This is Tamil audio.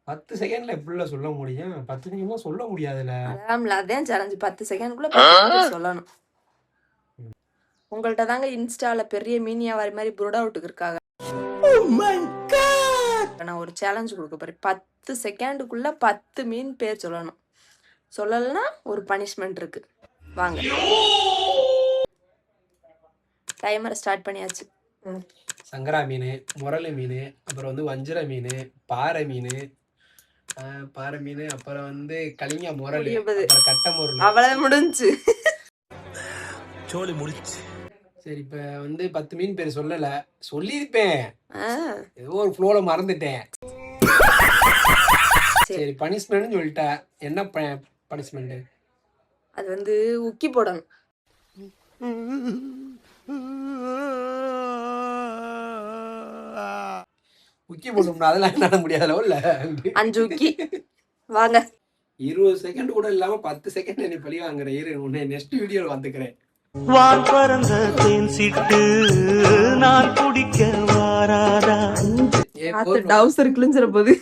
10 செகண்ட்ல எப்படில சொல்ல முடியும்? 10 நிமிஷமா சொல்ல முடியாதுல. அதான் சேலஞ்ச். 10 செகண்ட்குள்ள 10 சொல்லணும். உங்கள்ட்ட தாங்க இன்ஸ்டால பெரிய மீனியாவாரி மாதிரி புரோட் அவுட்டுக்கு இருக்காங்க. நான் ஒரு சேலஞ்ச் கொடுக்க போறேன். 10 செகண்டுக்குள்ள 10 மீன் பேர் சொல்லணும். சொல்லலைன்னா ஒரு பனிஷ்மெண்ட் இருக்கு. வாங்க, டைமரை ஸ்டார்ட் பண்ணியாச்சு. சங்கரா மீன், முரளி மீன், அப்புறம் வந்து வஞ்சிர மீன், பாறை மீன், அப்புறம் வந்து கலிங்கா முரளி, அப்புறம் கட்ட முரளி. அவ்வளவு முடிஞ்சு. சோலி முடிச்சு. சரி, இப்ப வந்து 10 மீன் பேர் சொல்லல, சொல்லியிருப்பேன், ஏதோ ஒரு ஃப்ளோல மறந்துட்டேன். சரி, பனிஷ்மெண்ட் சொல்லிட்டா. என்ன பனிஷ்மெண்ட்? அது வந்து உக்கி போடணும். உக்கி போடணும்னா அதெல்லாம் நட முடியாதுல. இல்ல 5 உக்கி. வாங்க. 20 செகண்ட் கூட இல்லாம 10 செகண்ட் நீ பழி வாங்குற. உன்னை நெக்ஸ்ட் வீடியோல வந்துக்கிறேன். வான் பறந்த தேன் சிட்டு நான் குடிக்க வாராதா. டவுசர் கிழிஞ்சிர போது.